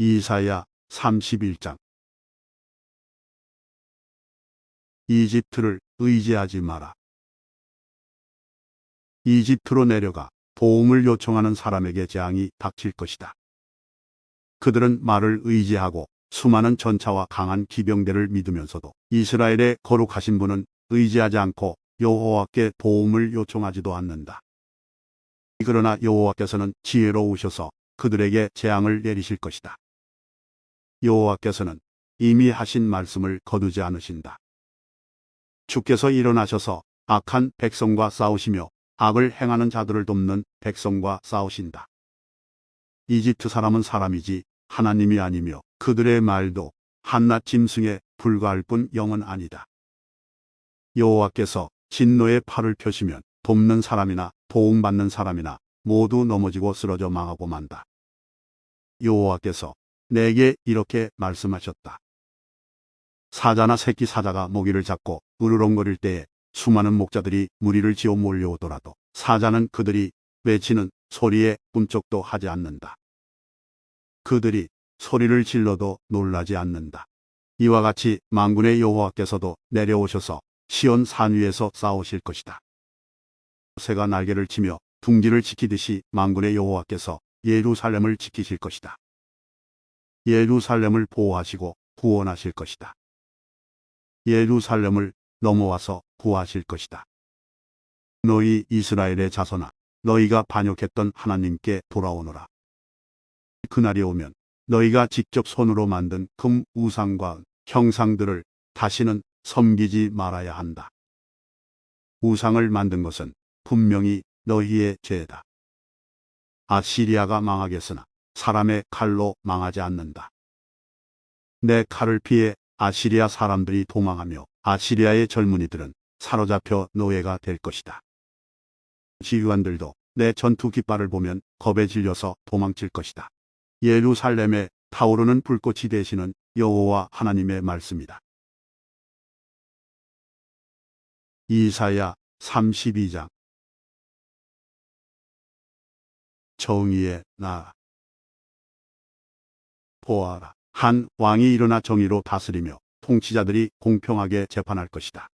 이사야 31장. 이집트를 의지하지 마라. 이집트로 내려가 도움을 요청하는 사람에게 재앙이 닥칠 것이다. 그들은 말을 의지하고 수많은 전차와 강한 기병대를 믿으면서도 이스라엘의 거룩하신 분은 의지하지 않고 여호와께 도움을 요청하지도 않는다. 그러나 여호와께서는 지혜로우셔서 그들에게 재앙을 내리실 것이다. 여호와께서는 이미 하신 말씀을 거두지 않으신다. 주께서 일어나셔서 악한 백성과 싸우시며 악을 행하는 자들을 돕는 백성과 싸우신다. 이집트 사람은 사람이지 하나님이 아니며 그들의 말도 한낱 짐승에 불과할 뿐 영은 아니다. 여호와께서 진노의 팔을 펴시면 돕는 사람이나 도움받는 사람이나 모두 넘어지고 쓰러져 망하고 만다. 여호와께서 내게 이렇게 말씀하셨다. 사자나 새끼 사자가 모기를 잡고 으르렁거릴 때에 수많은 목자들이 무리를 지어 몰려오더라도 사자는 그들이 외치는 소리에 꿈쩍도 하지 않는다. 그들이 소리를 질러도 놀라지 않는다. 이와 같이 만군의 여호와께서도 내려오셔서 시온 산 위에서 싸우실 것이다. 새가 날개를 치며 둥지를 지키듯이 만군의 여호와께서 예루살렘을 지키실 것이다. 예루살렘을 보호하시고 구원하실 것이다. 예루살렘을 넘어와서 구하실 것이다. 너희 이스라엘의 자손아, 너희가 반역했던 하나님께 돌아오너라. 그날이 오면 너희가 직접 손으로 만든 금 우상과 형상들을 다시는 섬기지 말아야 한다. 우상을 만든 것은 분명히 너희의 죄다. 아시리아가 망하겠으나 사람의 칼로 망하지 않는다. 내 칼을 피해 아시리아 사람들이 도망하며 아시리아의 젊은이들은 사로잡혀 노예가 될 것이다. 지휘관들도 내 전투 깃발을 보면 겁에 질려서 도망칠 것이다. 예루살렘에 타오르는 불꽃이 되시는 여호와 하나님의 말씀이다. 이사야 32장. 정의의 나. 보아라, 한 왕이 일어나 정의로 다스리며 통치자들이 공평하게 재판할 것이다.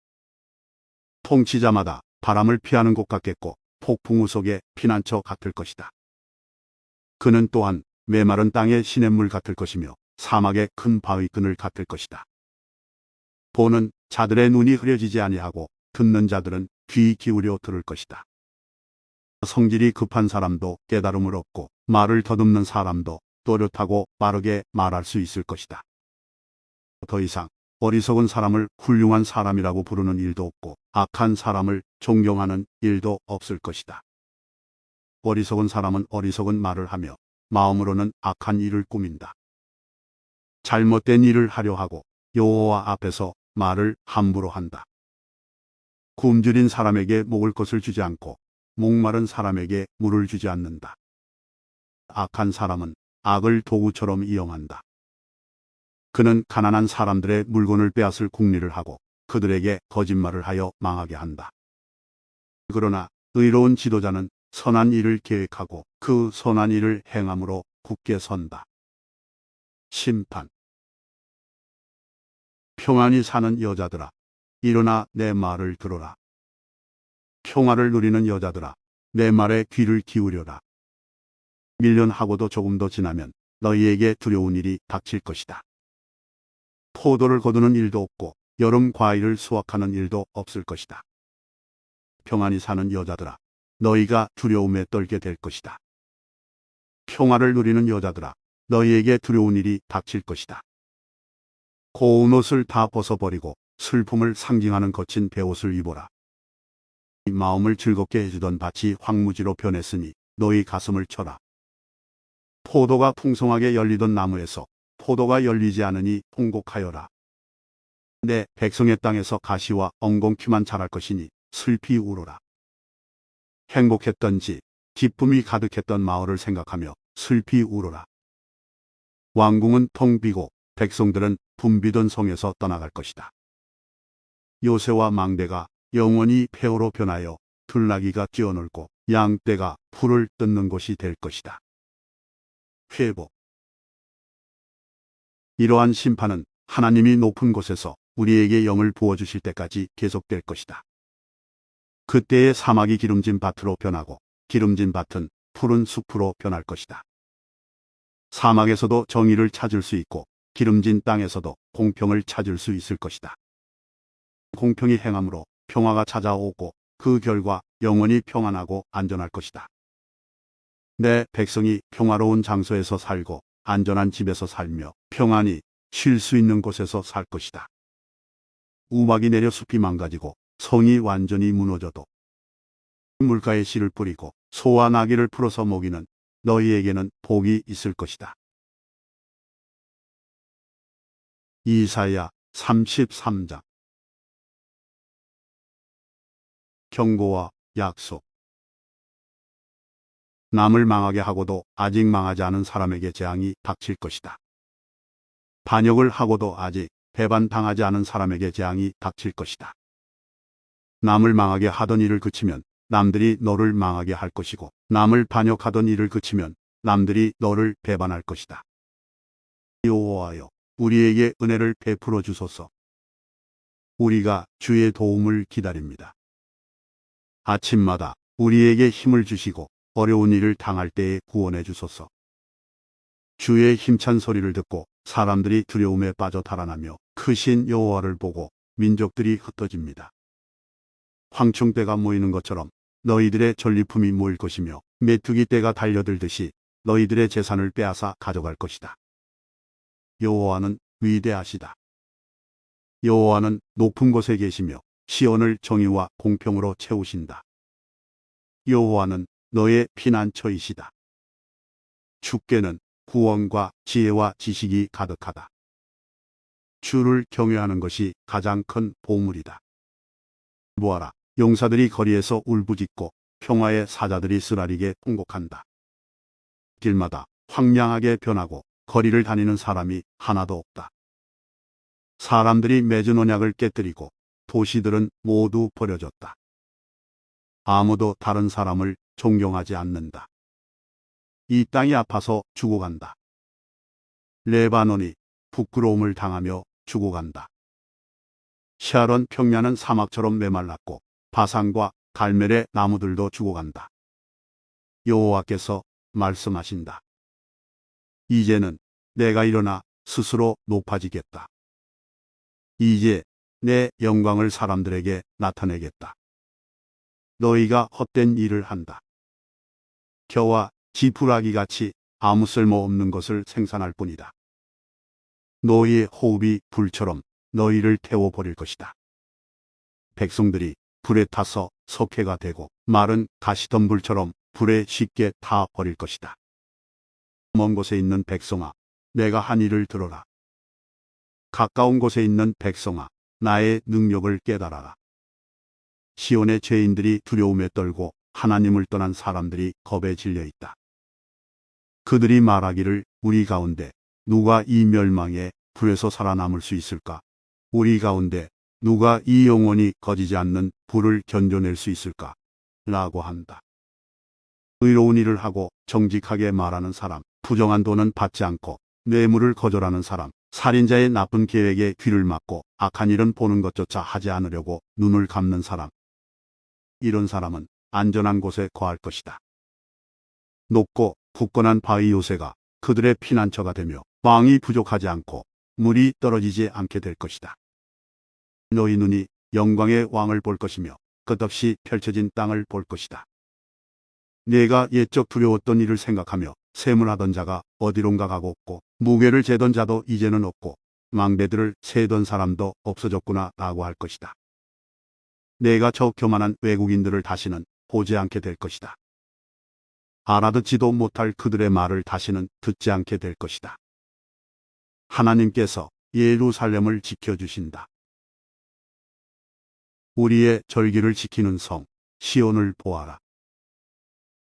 통치자마다 바람을 피하는 것 같겠고 폭풍우 속의 피난처 같을 것이다. 그는 또한 메마른 땅의 시냇물 같을 것이며 사막의 큰 바위 그늘 같을 것이다. 보는 자들의 눈이 흐려지지 아니하고 듣는 자들은 귀 기울여 들을 것이다. 성질이 급한 사람도 깨달음을 얻고 말을 더듬는 사람도 또렷하고 빠르게 말할 수 있을 것이다. 더 이상 어리석은 사람을 훌륭한 사람이라고 부르는 일도 없고 악한 사람을 존경하는 일도 없을 것이다. 어리석은 사람은 어리석은 말을 하며 마음으로는 악한 일을 꾸민다. 잘못된 일을 하려 하고 여호와 앞에서 말을 함부로 한다. 굶주린 사람에게 먹을 것을 주지 않고 목마른 사람에게 물을 주지 않는다. 악한 사람은 악을 도구처럼 이용한다. 그는 가난한 사람들의 물건을 빼앗을 궁리를 하고 그들에게 거짓말을 하여 망하게 한다. 그러나 의로운 지도자는 선한 일을 계획하고 그 선한 일을 행함으로 굳게 선다. 심판. 평안히 사는 여자들아, 일어나 내 말을 들어라. 평화를 누리는 여자들아, 내 말에 귀를 기울여라. 밀련하고도 조금 더 지나면 너희에게 두려운 일이 닥칠 것이다. 포도를 거두는 일도 없고 여름 과일을 수확하는 일도 없을 것이다. 평안히 사는 여자들아, 너희가 두려움에 떨게 될 것이다. 평화를 누리는 여자들아, 너희에게 두려운 일이 닥칠 것이다. 고운 옷을 다 벗어버리고 슬픔을 상징하는 거친 베옷을 입어라. 마음을 즐겁게 해주던 밭이 황무지로 변했으니 너희 가슴을 쳐라. 포도가 풍성하게 열리던 나무에서 포도가 열리지 않으니 통곡하여라. 내 백성의 땅에서 가시와 엉겅퀴만 자랄 것이니 슬피 울어라. 행복했던지 기쁨이 가득했던 마을을 생각하며 슬피 울어라. 왕궁은 텅 비고 백성들은 붐비던 성에서 떠나갈 것이다. 요새와 망대가 영원히 폐허로 변하여 들나귀가 뛰어놀고 양떼가 풀을 뜯는 곳이 될 것이다. 회복. 이러한 심판은 하나님이 높은 곳에서 우리에게 영을 부어주실 때까지 계속될 것이다. 그때의 사막이 기름진 밭으로 변하고 기름진 밭은 푸른 숲으로 변할 것이다. 사막에서도 정의를 찾을 수 있고 기름진 땅에서도 공평을 찾을 수 있을 것이다. 공평히 행함으로 평화가 찾아오고 그 결과 영원히 평안하고 안전할 것이다. 내 백성이 평화로운 장소에서 살고 안전한 집에서 살며 평안히 쉴 수 있는 곳에서 살 것이다. 우박이 내려 숲이 망가지고 성이 완전히 무너져도 물가에 씨를 뿌리고 소와 나귀를 풀어서 먹이는 너희에게는 복이 있을 것이다. 이사야 33장. 경고와 약속. 남을 망하게 하고도 아직 망하지 않은 사람에게 재앙이 닥칠 것이다. 반역을 하고도 아직 배반당하지 않은 사람에게 재앙이 닥칠 것이다. 남을 망하게 하던 일을 그치면 남들이 너를 망하게 할 것이고 남을 반역하던 일을 그치면 남들이 너를 배반할 것이다. 여호와여, 우리에게 은혜를 베풀어 주소서. 우리가 주의 도움을 기다립니다. 아침마다 우리에게 힘을 주시고 어려운 일을 당할 때에 구원해 주소서. 주의 힘찬 소리를 듣고 사람들이 두려움에 빠져 달아나며 크신 여호와를 보고 민족들이 흩어집니다. 황충대가 모이는 것처럼 너희들의 전리품이 모일 것이며 메뚜기 떼가 달려들듯이 너희들의 재산을 빼앗아 가져갈 것이다. 여호와는 위대하시다. 여호와는 높은 곳에 계시며 시온을 정의와 공평으로 채우신다. 여호와는 너의 피난처이시다. 주께는 구원과 지혜와 지식이 가득하다. 주를 경외하는 것이 가장 큰 보물이다. 보아라, 용사들이 거리에서 울부짖고 평화의 사자들이 쓰라리게 통곡한다. 길마다 황량하게 변하고 거리를 다니는 사람이 하나도 없다. 사람들이 맺은 언약을 깨뜨리고 도시들은 모두 버려졌다. 아무도 다른 사람을 존경하지 않는다. 이 땅이 아파서 죽어간다. 레바논이 부끄러움을 당하며 죽어간다. 샤론 평야는 사막처럼 메말랐고 바산과 갈멜의 나무들도 죽어간다. 여호와께서 말씀하신다. 이제는 내가 일어나 스스로 높아지겠다. 이제 내 영광을 사람들에게 나타내겠다. 너희가 헛된 일을 한다. 겨와 지푸라기같이 아무 쓸모없는 것을 생산할 뿐이다. 너희의 호흡이 불처럼 너희를 태워버릴 것이다. 백성들이 불에 타서 석회가 되고 마른 가시덤불처럼 불에 쉽게 타버릴 것이다. 먼 곳에 있는 백성아, 내가 한 일을 들어라. 가까운 곳에 있는 백성아, 나의 능력을 깨달아라. 시온의 죄인들이 두려움에 떨고 하나님을 떠난 사람들이 겁에 질려 있다. 그들이 말하기를 우리 가운데 누가 이 멸망의 불에서 살아남을 수 있을까? 우리 가운데 누가 이 영원히 꺼지지 않는 불을 견뎌낼 수 있을까? 라고 한다. 의로운 일을 하고 정직하게 말하는 사람, 부정한 돈은 받지 않고 뇌물을 거절하는 사람, 살인자의 나쁜 계획에 귀를 막고 악한 일은 보는 것조차 하지 않으려고 눈을 감는 사람. 이런 사람은 안전한 곳에 거할 것이다. 높고 굳건한 바위 요새가 그들의 피난처가 되며 왕이 부족하지 않고 물이 떨어지지 않게 될 것이다. 너희 눈이 영광의 왕을 볼 것이며 끝없이 펼쳐진 땅을 볼 것이다. 내가 옛적 두려웠던 일을 생각하며 쇠물하던 자가 어디론가 가고 없고 무게를 재던 자도 이제는 없고 망대들을 세던 사람도 없어졌구나 라고 할 것이다. 내가 저 교만한 외국인들을 다시는 보지 않게 될 것이다. 알아듣지도 못할 그들의 말을 다시는 듣지 않게 될 것이다. 하나님께서 예루살렘을 지켜주신다. 우리의 절기를 지키는 성 시온을 보아라.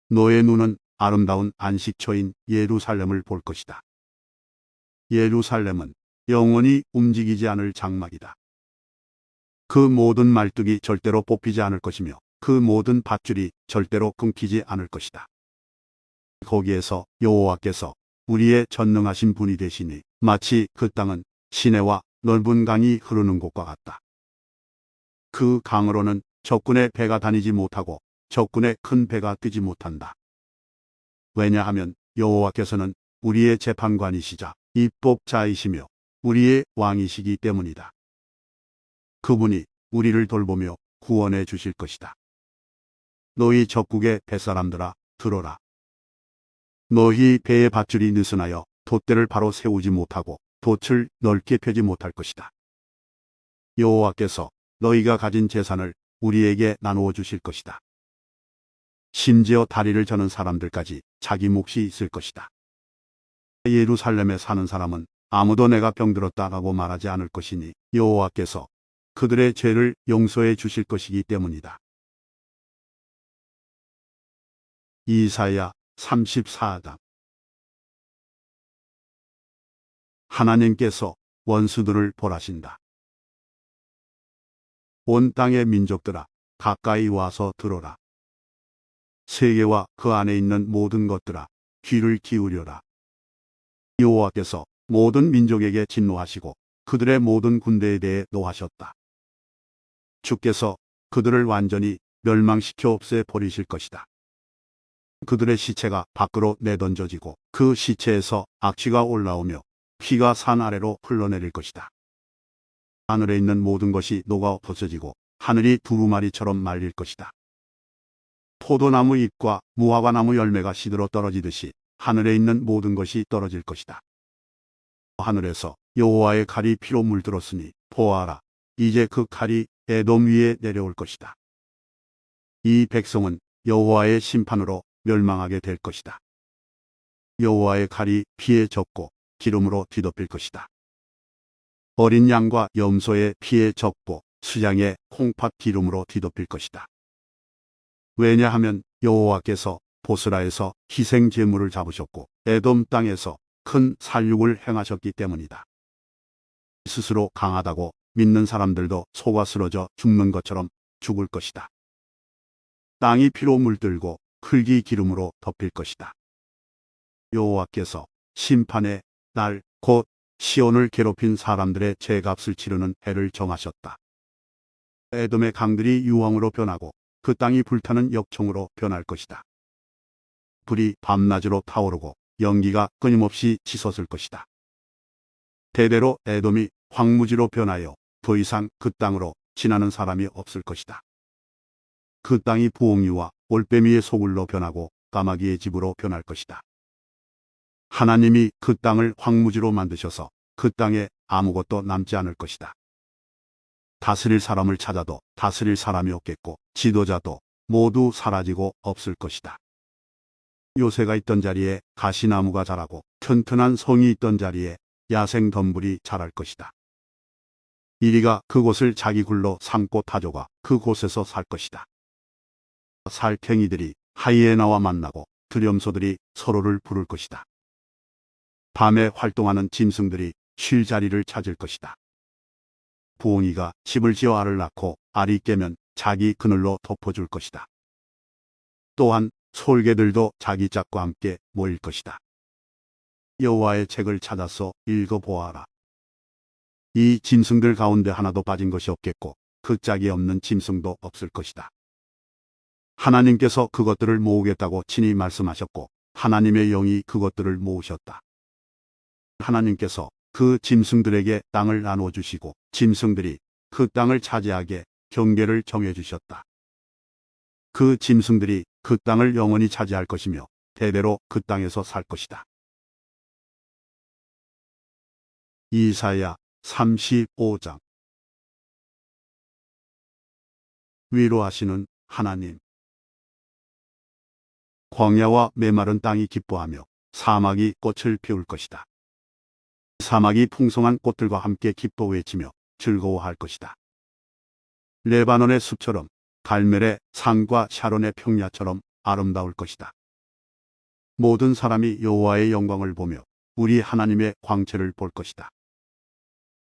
너의 눈은 아름다운 안식처인 예루살렘을 볼 것이다. 예루살렘은 영원히 움직이지 않을 장막이다. 그 모든 말뚝이 절대로 뽑히지 않을 것이며 그 모든 밧줄이 절대로 끊기지 않을 것이다. 거기에서 여호와께서 우리의 전능하신 분이 되시니 마치 그 땅은 시내와 넓은 강이 흐르는 곳과 같다. 그 강으로는 적군의 배가 다니지 못하고 적군의 큰 배가 뜨지 못한다. 왜냐하면 여호와께서는 우리의 재판관이시자 입법자이시며 우리의 왕이시기 때문이다. 그분이 우리를 돌보며 구원해 주실 것이다. 너희 적국의 뱃사람들아 들어라. 너희 배의 밧줄이 느슨하여 돛대를 바로 세우지 못하고 돛을 넓게 펴지 못할 것이다. 여호와께서 너희가 가진 재산을 우리에게 나누어 주실 것이다. 심지어 다리를 저는 사람들까지 자기 몫이 있을 것이다. 예루살렘에 사는 사람은 아무도 내가 병들었다라고 말하지 않을 것이니 여호와께서 그들의 죄를 용서해 주실 것이기 때문이다. 이사야 34장. 하나님께서 원수들을 벌하신다. 온 땅의 민족들아 가까이 와서 들어라. 세계와 그 안에 있는 모든 것들아 귀를 기울여라. 여호와께서 모든 민족에게 진노하시고 그들의 모든 군대에 대해 노하셨다. 주께서 그들을 완전히 멸망시켜 없애 버리실 것이다. 그들의 시체가 밖으로 내던져지고 그 시체에서 악취가 올라오며 피가 산 아래로 흘러내릴 것이다. 하늘에 있는 모든 것이 녹아 없어지고 하늘이 두루마리처럼 말릴 것이다. 포도나무 잎과 무화과나무 열매가 시들어 떨어지듯이 하늘에 있는 모든 것이 떨어질 것이다. 하늘에서 여호와의 칼이 피로 물들었으니 보아라, 이제 그 칼이 에돔 위에 내려올 것이다. 이 백성은 여호와의 심판으로 멸망하게 될 것이다. 여호와의 칼이 피에 젖고 기름으로 뒤덮일 것이다. 어린 양과 염소의 피에 젖고 수양의 콩팥 기름으로 뒤덮일 것이다. 왜냐하면 여호와께서 보스라에서 희생 제물을 잡으셨고 에돔 땅에서 큰 살육을 행하셨기 때문이다. 스스로 강하다고 믿는 사람들도 속아 쓰러져 죽는 것처럼 죽을 것이다. 땅이 피로 물들고 흙이 기름으로 덮일 것이다. 여호와께서 심판의 날 곧 시온을 괴롭힌 사람들의 죄값을 치르는 해를 정하셨다. 에돔의 강들이 유황으로 변하고 그 땅이 불타는 역청으로 변할 것이다. 불이 밤낮으로 타오르고 연기가 끊임없이 치솟을 것이다. 대대로 에돔이 황무지로 변하여 더 이상 그 땅으로 지나는 사람이 없을 것이다. 그 땅이 부엉이와 올빼미의 소굴로 변하고 까마귀의 집으로 변할 것이다. 하나님이 그 땅을 황무지로 만드셔서 그 땅에 아무것도 남지 않을 것이다. 다스릴 사람을 찾아도 다스릴 사람이 없겠고 지도자도 모두 사라지고 없을 것이다. 요새가 있던 자리에 가시나무가 자라고 튼튼한 성이 있던 자리에 야생 덤불이 자랄 것이다. 이리가 그곳을 자기 굴로 삼고 타조가 그곳에서 살 것이다. 살쾡이들이 하이에나와 만나고 들염소들이 서로를 부를 것이다. 밤에 활동하는 짐승들이 쉴 자리를 찾을 것이다. 부엉이가 집을 지어 알을 낳고 알이 깨면 자기 그늘로 덮어줄 것이다. 또한 솔개들도 자기 짝과 함께 모일 것이다. 여호와의 책을 찾아서 읽어보아라. 이 짐승들 가운데 하나도 빠진 것이 없겠고 그 짝이 없는 짐승도 없을 것이다. 하나님께서 그것들을 모으겠다고 친히 말씀하셨고 하나님의 영이 그것들을 모으셨다. 하나님께서 그 짐승들에게 땅을 나누어 주시고 짐승들이 그 땅을 차지하게 경계를 정해 주셨다. 그 짐승들이 그 땅을 영원히 차지할 것이며 대대로 그 땅에서 살 것이다. 이사야 35장. 위로하시는 하나님. 광야와 메마른 땅이 기뻐하며 사막이 꽃을 피울 것이다. 사막이 풍성한 꽃들과 함께 기뻐 외치며 즐거워할 것이다. 레바논의 숲처럼 갈멜의 산과 샤론의 평야처럼 아름다울 것이다. 모든 사람이 여호와의 영광을 보며 우리 하나님의 광채를 볼 것이다.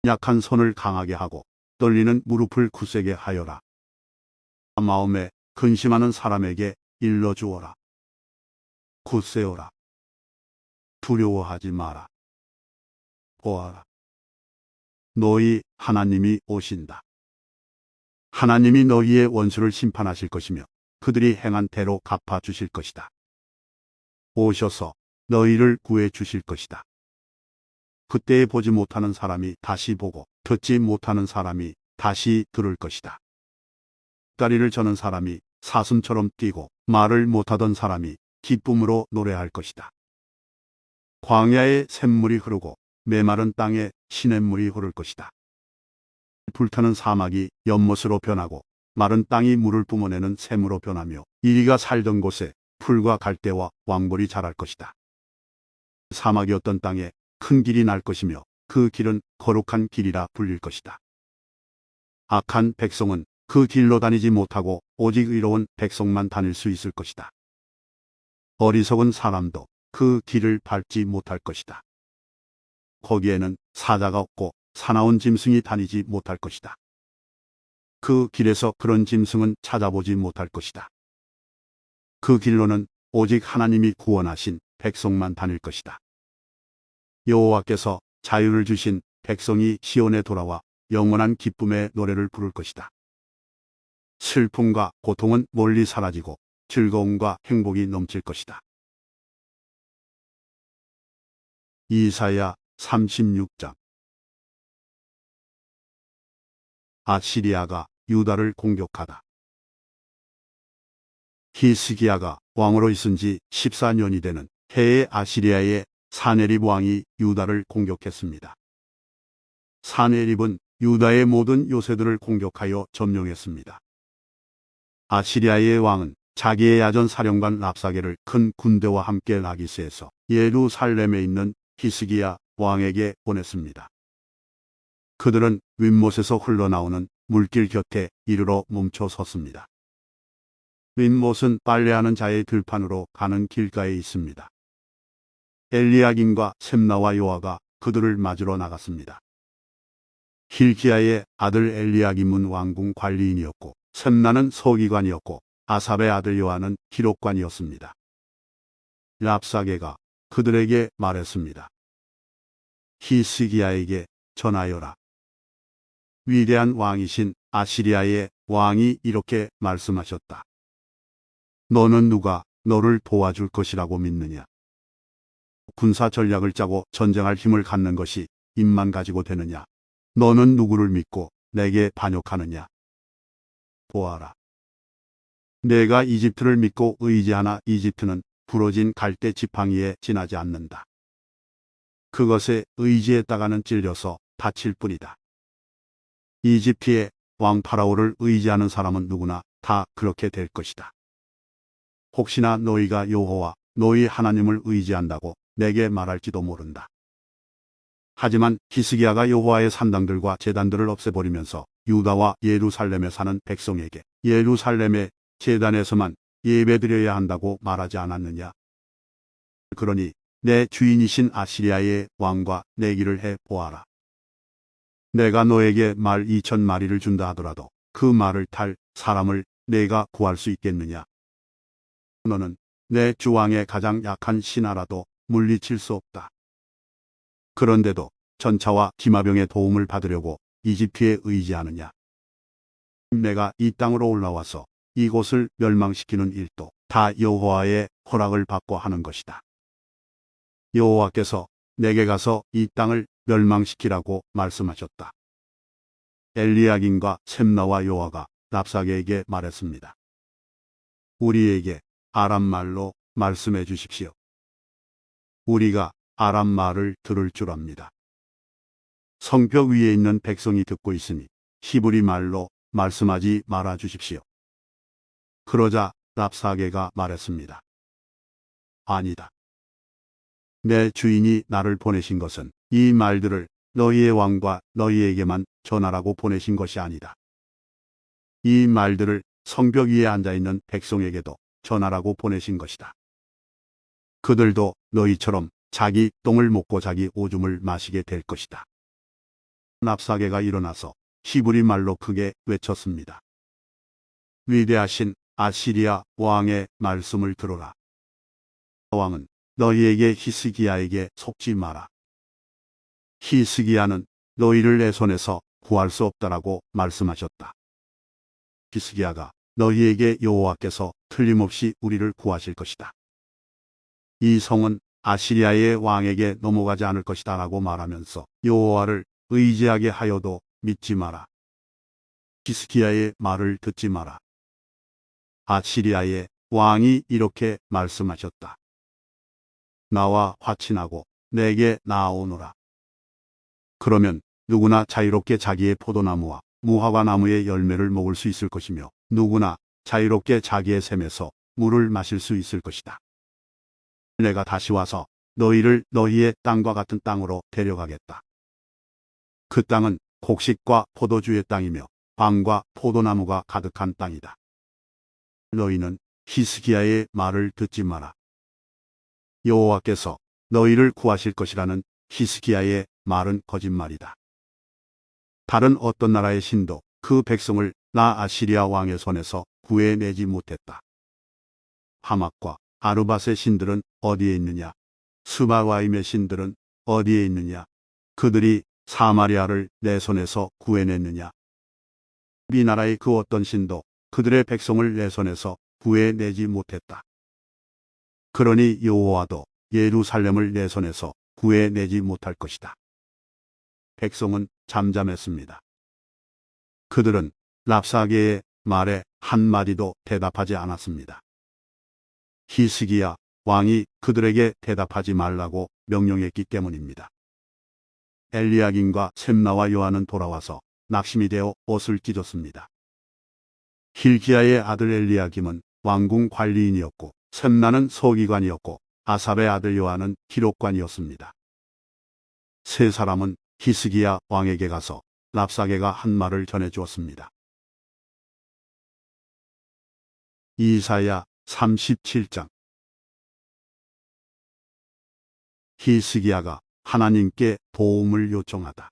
약한 손을 강하게 하고 떨리는 무릎을 굳세게 하여라. 마음에 근심하는 사람에게 일러주어라. 굳세어라. 두려워하지 마라. 보아라. 너희 하나님이 오신다. 하나님이 너희의 원수를 심판하실 것이며 그들이 행한 대로 갚아 주실 것이다. 오셔서 너희를 구해 주실 것이다. 그때에 보지 못하는 사람이 다시 보고 듣지 못하는 사람이 다시 들을 것이다. 다리를 저는 사람이 사슴처럼 뛰고 말을 못하던 사람이 기쁨으로 노래할 것이다. 광야에 샘물이 흐르고 메마른 땅에 시냇물이 흐를 것이다. 불타는 사막이 연못으로 변하고 마른 땅이 물을 뿜어내는 샘으로 변하며 이리가 살던 곳에 풀과 갈대와 왕벌이 자랄 것이다. 사막이었던 땅에 큰 길이 날 것이며 그 길은 거룩한 길이라 불릴 것이다. 악한 백성은 그 길로 다니지 못하고 오직 의로운 백성만 다닐 수 있을 것이다. 어리석은 사람도 그 길을 밟지 못할 것이다. 거기에는 사자가 없고 사나운 짐승이 다니지 못할 것이다. 그 길에서 그런 짐승은 찾아보지 못할 것이다. 그 길로는 오직 하나님이 구원하신 백성만 다닐 것이다. 여호와께서 자유를 주신 백성이 시온에 돌아와 영원한 기쁨의 노래를 부를 것이다. 슬픔과 고통은 멀리 사라지고 즐거움과 행복이 넘칠 것이다. 이사야 36장. 아시리아가 유다를 공격하다. 히스기야가 왕으로 있은 지 14년이 되는 해에 아시리아의 사네립 왕이 유다를 공격했습니다. 사네립은 유다의 모든 요새들을 공격하여 점령했습니다. 아시리아의 왕은 자기의 야전 사령관 랍사게를 큰 군대와 함께 라기스에서 예루살렘에 있는 히스기야 왕에게 보냈습니다. 그들은 윗못에서 흘러나오는 물길 곁에 이르러 멈춰 섰습니다. 윗못은 빨래하는 자의 들판으로 가는 길가에 있습니다. 엘리야김과 셈나와 요아가 그들을 맞으러 나갔습니다. 힐기야의 아들 엘리야김은 왕궁 관리인이었고 셈나는 서기관이었고 아삽의 아들 요아는 기록관이었습니다. 랍사게가 그들에게 말했습니다. 히스기야에게 전하여라. 위대한 왕이신 아시리아의 왕이 이렇게 말씀하셨다. 너는 누가 너를 도와줄 것이라고 믿느냐? 군사 전략을 짜고 전쟁할 힘을 갖는 것이 입만 가지고 되느냐? 너는 누구를 믿고 내게 반역하느냐? 보아라. 내가 이집트를 믿고 의지하나 이집트는 부러진 갈대 지팡이에 지나지 않는다. 그것에 의지했다가는 찔려서 다칠 뿐이다. 이집트의 왕 파라오를 의지하는 사람은 누구나 다 그렇게 될 것이다. 혹시나 너희가 여호와 너희 하나님을 의지한다고 내게 말할지도 모른다. 하지만 히스기야가 여호와의 산당들과 제단들을 없애버리면서 유다와 예루살렘에 사는 백성에게 예루살렘의 제단에서만 예배드려야 한다고 말하지 않았느냐? 그러니 내 주인이신 아시리아의 왕과 내기를 해 보아라. 내가 너에게 말 2,000마리를 준다 하더라도 그 말을 탈 사람을 내가 구할 수 있겠느냐? 너는 내 주왕의 가장 약한 신하라도 물리칠 수 없다. 그런데도 전차와 기마병의 도움을 받으려고 이집트에 의지하느냐? 내가 이 땅으로 올라와서 이곳을 멸망시키는 일도 다 여호와의 허락을 받고 하는 것이다. 여호와께서 내게 가서 이 땅을 멸망시키라고 말씀하셨다. 엘리야김과 셈나와 요아가 랍사게에게 말했습니다. 우리에게 아람 말로 말씀해 주십시오. 우리가 아람 말을 들을 줄 압니다. 성벽 위에 있는 백성이 듣고 있으니 히브리 말로 말씀하지 말아 주십시오. 그러자 랍사게가 말했습니다. 아니다. 내 주인이 나를 보내신 것은 이 말들을 너희의 왕과 너희에게만 전하라고 보내신 것이 아니다. 이 말들을 성벽 위에 앉아있는 백성에게도 전하라고 보내신 것이다. 그들도 너희처럼 자기 똥을 먹고 자기 오줌을 마시게 될 것이다. 랍사게가 일어나서 히브리 말로 크게 외쳤습니다. 위대하신 아시리아 왕의 말씀을 들어라. 왕은 너희에게 히스기야에게 속지 마라. 히스기야는 너희를 내 손에서 구할 수 없다라고 말씀하셨다. 히스기야가 너희에게 여호와께서 틀림없이 우리를 구하실 것이다. 이 성은 아시리아의 왕에게 넘어가지 않을 것이다 라고 말하면서 여호와를 의지하게 하여도 믿지 마라. 히스기야의 말을 듣지 마라. 아시리아의 왕이 이렇게 말씀하셨다. 나와 화친하고 내게 나아오너라. 그러면 누구나 자유롭게 자기의 포도나무와 무화과 나무의 열매를 먹을 수 있을 것이며 누구나 자유롭게 자기의 샘에서 물을 마실 수 있을 것이다. 내가 다시 와서 너희를 너희의 땅과 같은 땅으로 데려가겠다. 그 땅은 곡식과 포도주의 땅이며 빵과 포도나무가 가득한 땅이다. 너희는 히스기야의 말을 듣지 마라. 여호와께서 너희를 구하실 것이라는 히스기야의 말은 거짓말이다. 다른 어떤 나라의 신도 그 백성을 나 아시리아 왕의 손에서 구해내지 못했다. 하맛과 아르밧의 신들은 어디에 있느냐? 스바와임의 신들은 어디에 있느냐? 그들이 사마리아를 내 손에서 구해냈느냐? 이 나라의 그 어떤 신도 그들의 백성을 내 손에서 구해내지 못했다. 그러니 여호와도 예루살렘을 내 손에서 구해내지 못할 것이다. 백성은 잠잠했습니다. 그들은 랍사게의 말에 한마디도 대답하지 않았습니다. 히스기야 왕이 그들에게 대답하지 말라고 명령했기 때문입니다. 엘리야김과 셈나와 요한은 돌아와서 낙심이 되어 옷을 찢었습니다. hilki야의 아들 엘리야김은 왕궁 관리인이었고 셈나는 서기관이었고 아삽의 아들 요한은 기록관이었습니다. 세 사람은 히스기야 왕에게 가서 랍사게가 한 말을 전해주었습니다. 이사야 37장. 히스기야가 하나님께 도움을 요청하다.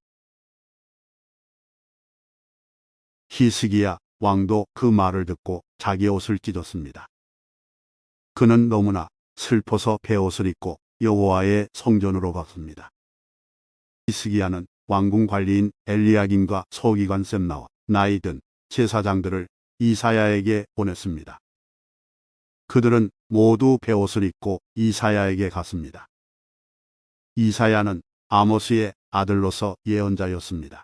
히스기야 왕도 그 말을 듣고 자기 옷을 찢었습니다. 그는 너무나 슬퍼서 베옷을 입고 여호와의 성전으로 갔습니다. 히스기야는 왕궁 관리인 엘리야김과 서기관 셈나와 나이 든 제사장들을 이사야에게 보냈습니다. 그들은 모두 베옷을 입고 이사야에게 갔습니다. 이사야는 아모스의 아들로서 예언자였습니다.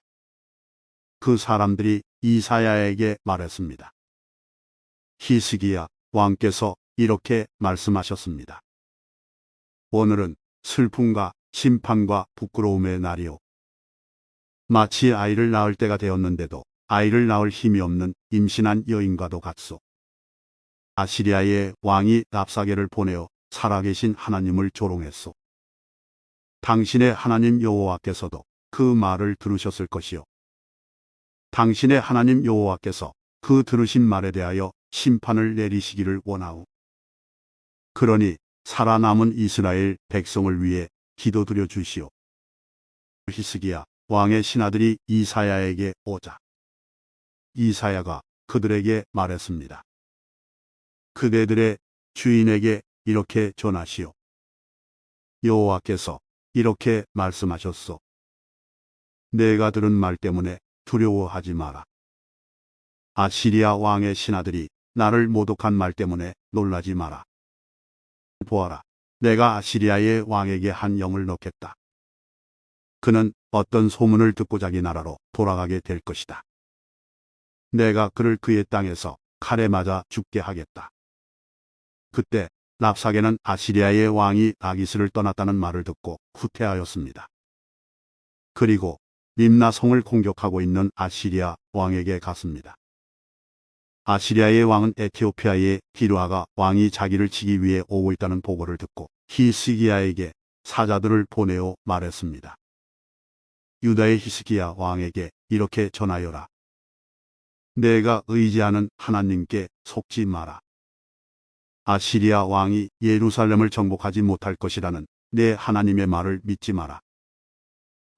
그 사람들이 이사야에게 말했습니다. 히스기야 왕께서 이렇게 말씀하셨습니다. 오늘은 슬픔과 심판과 부끄러움의 날이요. 마치 아이를 낳을 때가 되었는데도 아이를 낳을 힘이 없는 임신한 여인과도 같소. 아시리아의 왕이 랍사게를 보내어 살아계신 하나님을 조롱했소. 당신의 하나님 여호와께서도 그 말을 들으셨을 것이요. 당신의 하나님 여호와께서 그 들으신 말에 대하여 심판을 내리시기를 원하오. 그러니 살아남은 이스라엘 백성을 위해 기도드려 주시오. 히스기야 왕의 신하들이 이사야에게 오자 이사야가 그들에게 말했습니다. 그대들의 주인에게 이렇게 전하시오. 여호와께서 이렇게 말씀하셨소. 내가 들은 말 때문에 두려워하지 마라. 아시리아 왕의 신하들이 나를 모독한 말 때문에 놀라지 마라. 보아라, 내가 아시리아의 왕에게 한 영을 넣겠다. 그는 어떤 소문을 듣고 자기 나라로 돌아가게 될 것이다. 내가 그를 그의 땅에서 칼에 맞아 죽게 하겠다. 그때 랍사게는 아시리아의 왕이 라기스를 떠났다는 말을 듣고 후퇴하였습니다. 그리고 림나 성을 공격하고 있는 아시리아 왕에게 갔습니다. 아시리아의 왕은 에티오피아의 디르아가 왕이 자기를 치기 위해 오고 있다는 보고를 듣고 히스기야에게 사자들을 보내어 말했습니다. 유다의 히스기야 왕에게 이렇게 전하여라. 내가 의지하는 하나님께 속지 마라. 아시리아 왕이 예루살렘을 정복하지 못할 것이라는 내 하나님의 말을 믿지 마라.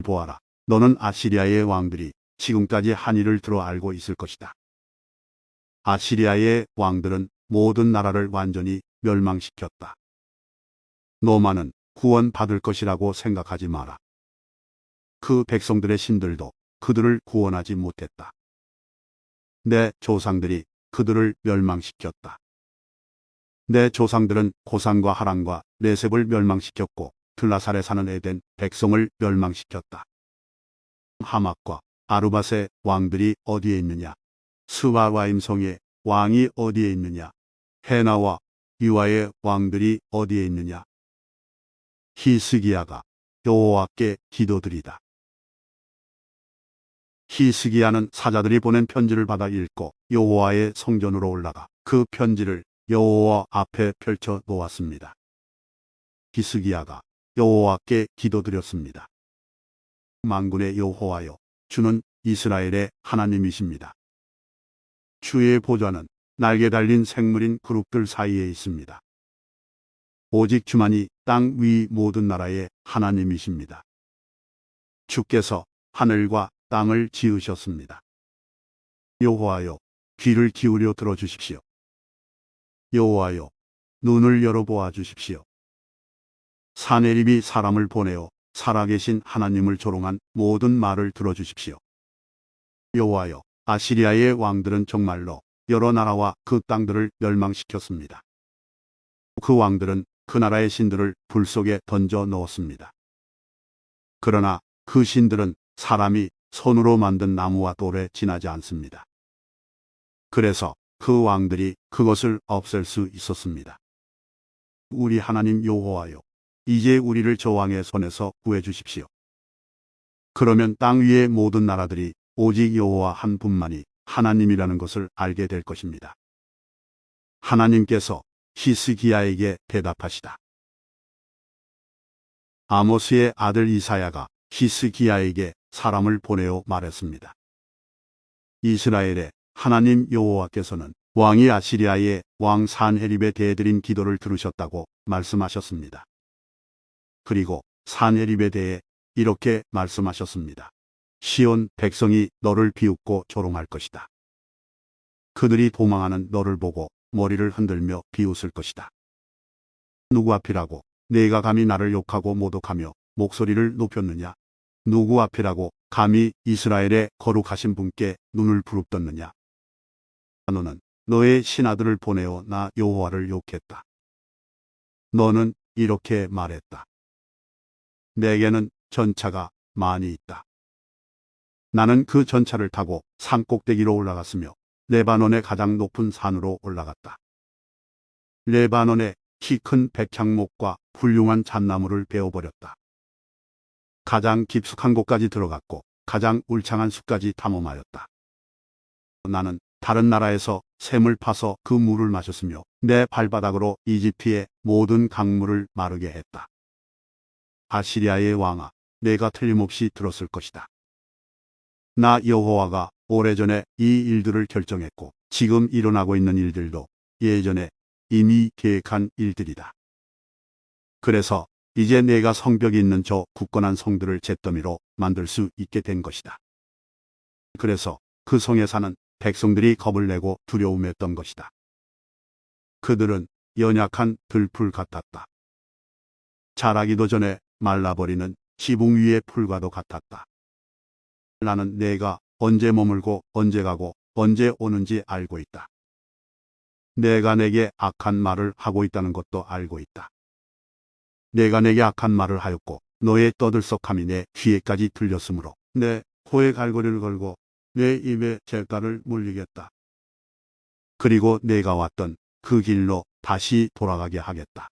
보아라, 너는 아시리아의 왕들이 지금까지 한 일을 들어 알고 있을 것이다. 아시리아의 왕들은 모든 나라를 완전히 멸망시켰다. 너만은 구원받을 것이라고 생각하지 마라. 그 백성들의 신들도 그들을 구원하지 못했다. 내 조상들이 그들을 멸망시켰다. 내 조상들은 고산과 하란과 레셉을 멸망시켰고 들라살에 사는 에덴 백성을 멸망시켰다. 하맛과 아르밧의 왕들이 어디에 있느냐? 스바와임성의 왕이 어디에 있느냐? 헤나와 유아의 왕들이 어디에 있느냐? 히스기야가 여호와께 기도드리다. 히스기야는 사자들이 보낸 편지를 받아 읽고 여호와의 성전으로 올라가 그 편지를 여호와 앞에 펼쳐 놓았습니다. 히스기야가 여호와께 기도드렸습니다. 만군의 여호와여, 주는 이스라엘의 하나님이십니다. 주의 보좌는 날개 달린 생물인 그룹들 사이에 있습니다. 오직 주만이 땅 위 모든 나라의 하나님이십니다. 주께서 하늘과 땅을 지으셨습니다. 여호와여, 귀를 기울여 들어주십시오. 여호와여, 눈을 열어보아 주십시오. 사내립이 사람을 보내어 살아계신 하나님을 조롱한 모든 말을 들어주십시오. 여호와여, 아시리아의 왕들은 정말로 여러 나라와 그 땅들을 멸망시켰습니다. 그 왕들은 그 나라의 신들을 불 속에 던져 넣었습니다. 그러나 그 신들은 사람이 손으로 만든 나무와 돌에 지나지 않습니다. 그래서 그 왕들이 그것을 없앨 수 있었습니다. 우리 하나님 여호와여, 이제 우리를 저 왕의 손에서 구해 주십시오. 그러면 땅 위의 모든 나라들이 오직 여호와 한 분만이 하나님이라는 것을 알게 될 것입니다. 하나님께서 히스기야에게 대답하시다. 아모스의 아들 이사야가 히스기야에게 사람을 보내어 말했습니다. 이스라엘의 하나님 여호와께서는 왕이 아시리아의 왕 산헤립에 대해드린 기도를 들으셨다고 말씀하셨습니다. 그리고 산헤립에 대해 이렇게 말씀하셨습니다. 시온 백성이 너를 비웃고 조롱할 것이다. 그들이 도망하는 너를 보고 머리를 흔들며 비웃을 것이다. 누구 앞이라고 내가 감히 나를 욕하고 모독하며 목소리를 높였느냐? 누구 앞이라고 감히 이스라엘의 거룩하신 분께 눈을 부릅떴느냐? 너는 너의 신하들을 보내어 나 여호와를 욕했다. 너는 이렇게 말했다. 내게는 전차가 많이 있다. 나는 그 전차를 타고 산 꼭대기로 올라갔으며 레바논의 가장 높은 산으로 올라갔다. 레바논의 키 큰 백향목과 훌륭한 잣나무를 베어버렸다. 가장 깊숙한 곳까지 들어갔고 가장 울창한 숲까지 탐험하였다. 나는 다른 나라에서 샘을 파서 그 물을 마셨으며 내 발바닥으로 이집트의 모든 강물을 마르게 했다. 아시리아의 왕아, 내가 틀림없이 들었을 것이다. 나 여호와가 오래전에 이 일들을 결정했고 지금 일어나고 있는 일들도 예전에 이미 계획한 일들이다. 그래서 이제 내가 성벽이 있는 저 굳건한 성들을 잿더미로 만들 수 있게 된 것이다. 그래서 그 성에 사는 백성들이 겁을 내고 두려움했던 것이다. 그들은 연약한 들풀 같았다. 자라기도 전에 말라버리는 지붕 위의 풀과도 같았다. 나는 내가 언제 머물고 언제 가고 언제 오는지 알고 있다. 내가 내게 악한 말을 하고 있다는 것도 알고 있다. 내가 내게 악한 말을 하였고 너의 떠들썩함이 내 귀에까지 들렸으므로 내 코에 갈고리를 걸고 내 입에 잿가를 물리겠다. 그리고 내가 왔던 그 길로 다시 돌아가게 하겠다.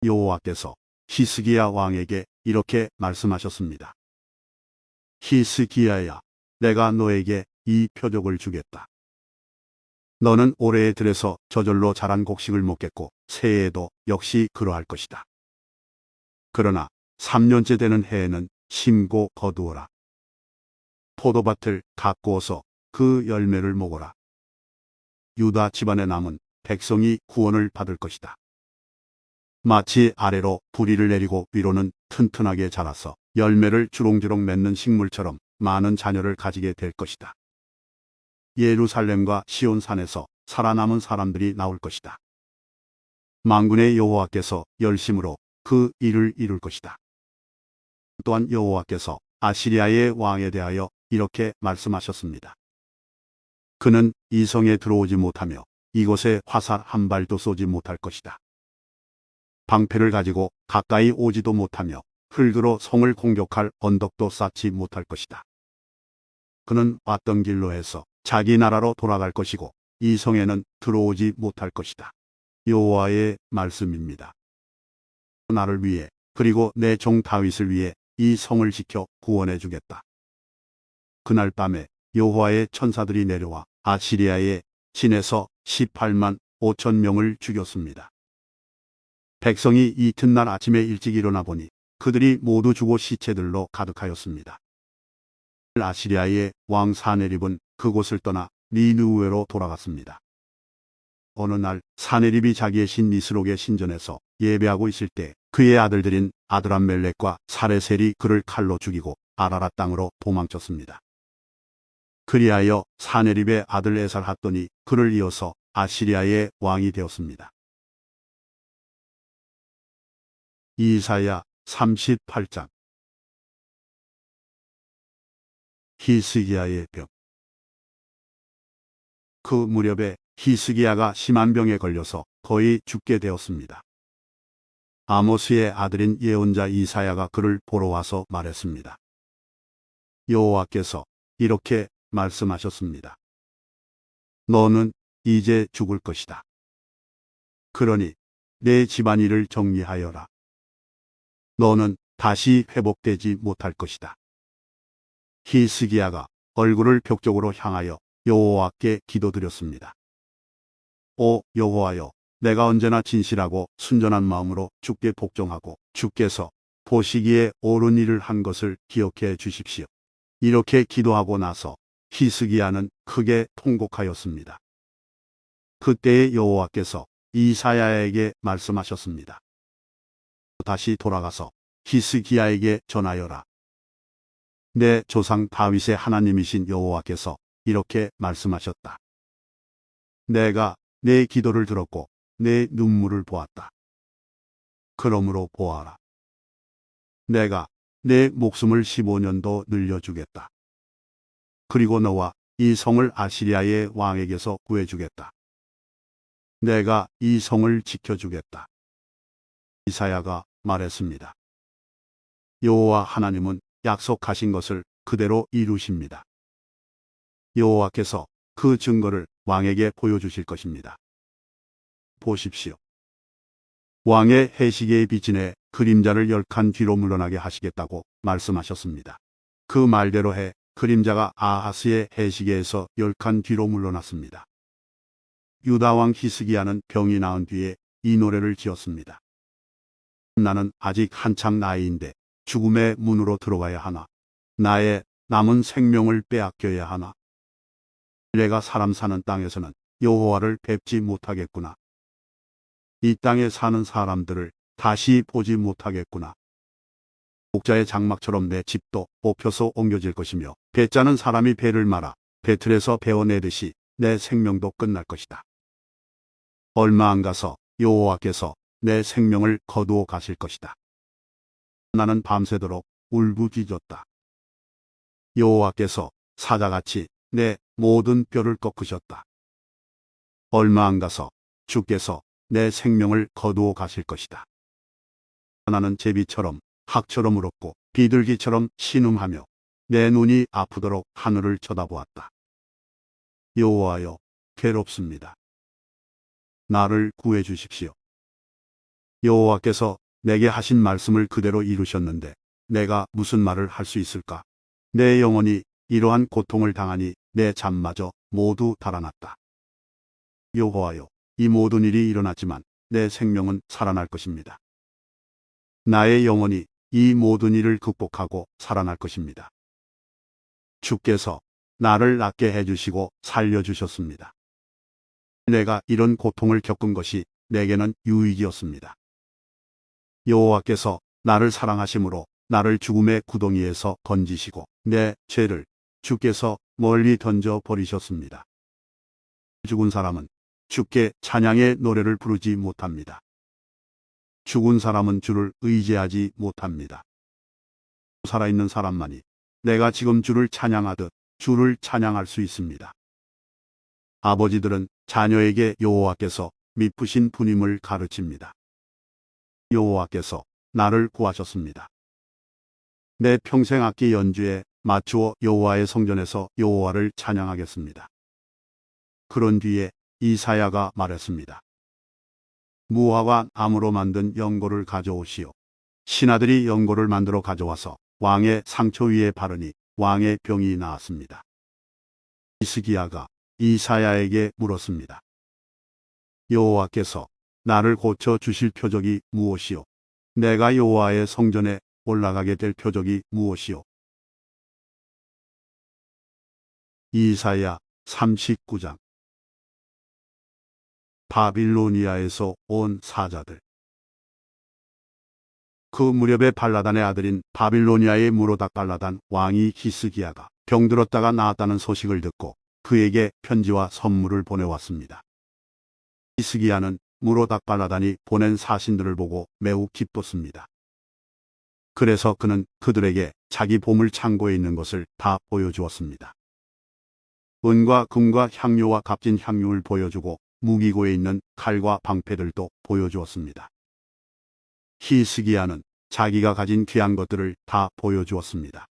여호와께서 히스기야 왕에게 이렇게 말씀하셨습니다. 히스기야야, 내가 너에게 이 표적을 주겠다. 너는 올해의 들에서 저절로 자란 곡식을 먹겠고 새해에도 역시 그러할 것이다. 그러나 3년째 되는 해에는 심고 거두어라. 포도밭을 가꾸어서 그 열매를 먹어라. 유다 집안에 남은 백성이 구원을 받을 것이다. 마치 아래로 뿌리를 내리고 위로는 튼튼하게 자라서 열매를 주렁주렁 맺는 식물처럼 많은 자녀를 가지게 될 것이다. 예루살렘과 시온산에서 살아남은 사람들이 나올 것이다. 만군의 여호와께서 열심으로 그 일을 이룰 것이다. 또한 여호와께서 아시리아의 왕에 대하여 이렇게 말씀하셨습니다. 그는 이 성에 들어오지 못하며 이곳에 화살 한 발도 쏘지 못할 것이다. 방패를 가지고 가까이 오지도 못하며 흙으로 성을 공격할 언덕도 쌓지 못할 것이다. 그는 왔던 길로 해서 자기 나라로 돌아갈 것이고 이 성에는 들어오지 못할 것이다. 여호와의 말씀입니다. 나를 위해 그리고 내 종 다윗을 위해 이 성을 지켜 구원해 주겠다. 그날 밤에 여호와의 천사들이 내려와 아시리아의 진에서 18만 5천 명을 죽였습니다. 백성이 이튿날 아침에 일찍 일어나 보니 그들이 모두 죽어 시체들로 가득하였습니다. 아시리아의 왕 사네립은 그곳을 떠나 니느웨로 돌아갔습니다. 어느 날 사네립이 자기의 신 니스록의 신전에서 예배하고 있을 때 그의 아들들인 아드람멜렉과 사레셀이 그를 칼로 죽이고 아라랏 땅으로 도망쳤습니다. 그리하여 사네립의 아들 에살핫돈이 그를 이어서 아시리아의 왕이 되었습니다. 이사야 38장. 히스기야의 병. 그 무렵에 히스기야가 심한 병에 걸려서 거의 죽게 되었습니다. 아모스의 아들인 예언자 이사야가 그를 보러 와서 말했습니다. 여호와께서 이렇게 말씀하셨습니다. 너는 이제 죽을 것이다. 그러니 내 집안일을 정리하여라. 너는 다시 회복되지 못할 것이다. 히스기야가 얼굴을 벽 쪽으로 향하여 여호와께 기도드렸습니다. 오 여호와여, 내가 언제나 진실하고 순전한 마음으로 주께 복종하고 주께서 보시기에 옳은 일을 한 것을 기억해 주십시오. 이렇게 기도하고 나서 히스기야는 크게 통곡하였습니다. 그때에 여호와께서 이사야에게 말씀하셨습니다. 다시 돌아가서 히스기야에게 전하여라. 내 조상 다윗의 하나님이신 여호와께서 이렇게 말씀하셨다. 내가 내 기도를 들었고 내 눈물을 보았다. 그러므로 보아라. 내가 내 목숨을 15년도 늘려주겠다. 그리고 너와 이 성을 아시리아의 왕에게서 구해주겠다. 내가 이 성을 지켜주겠다. 이사야가 말했습니다. 여호와 하나님은 약속하신 것을 그대로 이루십니다. 여호와께서 그 증거를 왕에게 보여주실 것입니다. 보십시오. 왕의 해시계의 빛이 내 그림자를 10칸 뒤로 물러나게 하시겠다고 말씀하셨습니다. 그 말대로 해 그림자가 아하스의 해시계에서 10칸 뒤로 물러났습니다. 유다왕 히스기야는 병이 나은 뒤에 이 노래를 지었습니다. 나는 아직 한창 나이인데 죽음의 문으로 들어가야 하나. 나의 남은 생명을 빼앗겨야 하나. 내가 사람 사는 땅에서는 여호와를 뵙지 못하겠구나. 이 땅에 사는 사람들을 다시 보지 못하겠구나. 목자의 장막처럼 내 집도 뽑혀서 옮겨질 것이며 배 짜는 사람이 배를 말아 배틀에서 베어내듯이 내 생명도 끝날 것이다. 얼마 안 가서 여호와께서 내 생명을 거두어 가실 것이다. 나는 밤새도록 울부짖었다. 여호와께서 사자같이 내 모든 뼈를 꺾으셨다. 얼마 안 가서 주께서 내 생명을 거두어 가실 것이다. 나는 제비처럼 학처럼 울었고 비둘기처럼 신음하며 내 눈이 아프도록 하늘을 쳐다보았다. 여호와여, 괴롭습니다. 나를 구해 주십시오. 여호와께서 내게 하신 말씀을 그대로 이루셨는데 내가 무슨 말을 할 수 있을까? 내 영혼이 이러한 고통을 당하니 내 잠마저 모두 달아났다. 여호와여, 이 모든 일이 일어났지만 내 생명은 살아날 것입니다. 나의 영혼이 이 모든 일을 극복하고 살아날 것입니다. 주께서 나를 낫게 해주시고 살려주셨습니다. 내가 이런 고통을 겪은 것이 내게는 유익이었습니다. 여호와께서 나를 사랑하심으로 나를 죽음의 구덩이에서 건지시고 내 죄를 주께서 멀리 던져 버리셨습니다. 죽은 사람은 주께 찬양의 노래를 부르지 못합니다. 죽은 사람은 주를 의지하지 못합니다. 살아있는 사람만이 내가 지금 주를 찬양하듯 주를 찬양할 수 있습니다. 아버지들은 자녀에게 여호와께서 미쁘신 분임을 가르칩니다. 여호와께서 나를 구하셨습니다. 내 평생 악기 연주에 맞추어 여호와의 성전에서 여호와를 찬양하겠습니다. 그런 뒤에 이사야가 말했습니다. 무화과 나무로 만든 연고를 가져오시오. 신하들이 연고를 만들어 가져와서 왕의 상처 위에 바르니 왕의 병이 나았습니다. 히스기야가 이사야에게 물었습니다. 여호와께서 나를 고쳐 주실 표적이 무엇이오? 내가 여호와의 성전에 올라가게 될 표적이 무엇이오? 이사야 39장. 바빌로니아에서 온 사자들. 그 무렵에 발라단의 아들인 바빌로니아의 무로닥 발라단 왕이 히스기야가 병들었다가 나았다는 소식을 듣고 그에게 편지와 선물을 보내왔습니다. 히스기야는 무로닥 발라단이 보낸 사신들을 보고 매우 기뻤습니다. 그래서 그는 그들에게 자기 보물 창고에 있는 것을 다 보여주었습니다. 은과 금과 향료와 값진 향유를 보여주고 무기고에 있는 칼과 방패들도 보여주었습니다. 히스기야는 자기가 가진 귀한 것들을 다 보여주었습니다.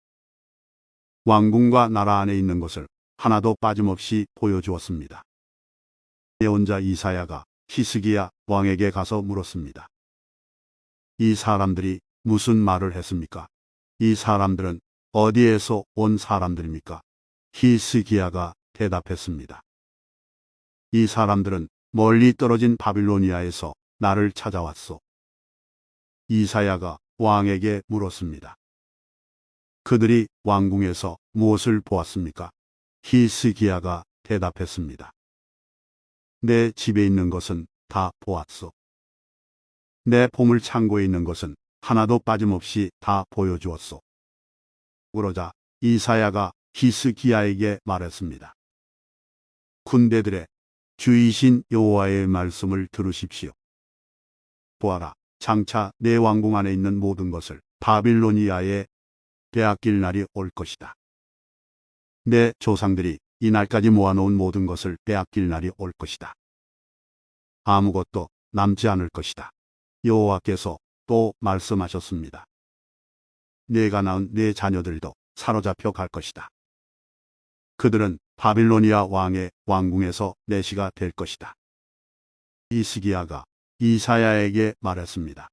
왕궁과 나라 안에 있는 것을 하나도 빠짐없이 보여주었습니다. 예언자 이사야가 히스기야 왕에게 가서 물었습니다. 이 사람들이 무슨 말을 했습니까? 이 사람들은 어디에서 온 사람들입니까? 히스기야가 대답했습니다. 이 사람들은 멀리 떨어진 바빌로니아에서 나를 찾아왔소. 이사야가 왕에게 물었습니다. 그들이 왕궁에서 무엇을 보았습니까? 히스기야가 대답했습니다. 내 집에 있는 것은 다 보았소. 내 보물 창고에 있는 것은 하나도 빠짐없이 다 보여주었소. 그러자 이사야가 히스기야에게 말했습니다. 군대들의 주이신 여호와의 말씀을 들으십시오. 보아라, 장차 내 왕궁 안에 있는 모든 것을 바빌로니아에 빼앗길 날이 올 것이다. 내 조상들이 이날까지 모아놓은 모든 것을 빼앗길 날이 올 것이다. 아무것도 남지 않을 것이다. 여호와께서 또 말씀하셨습니다. 내가 낳은 내 자녀들도 사로잡혀 갈 것이다. 그들은 바빌로니아 왕의 왕궁에서 내시가 될 것이다. 히스기야가 이사야에게 말했습니다.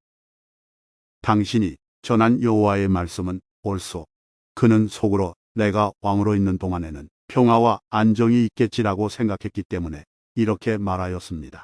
당신이 전한 여호와의 말씀은 옳소. 그는 속으로 내가 왕으로 있는 동안에는 평화와 안정이 있겠지라고 생각했기 때문에 이렇게 말하였습니다.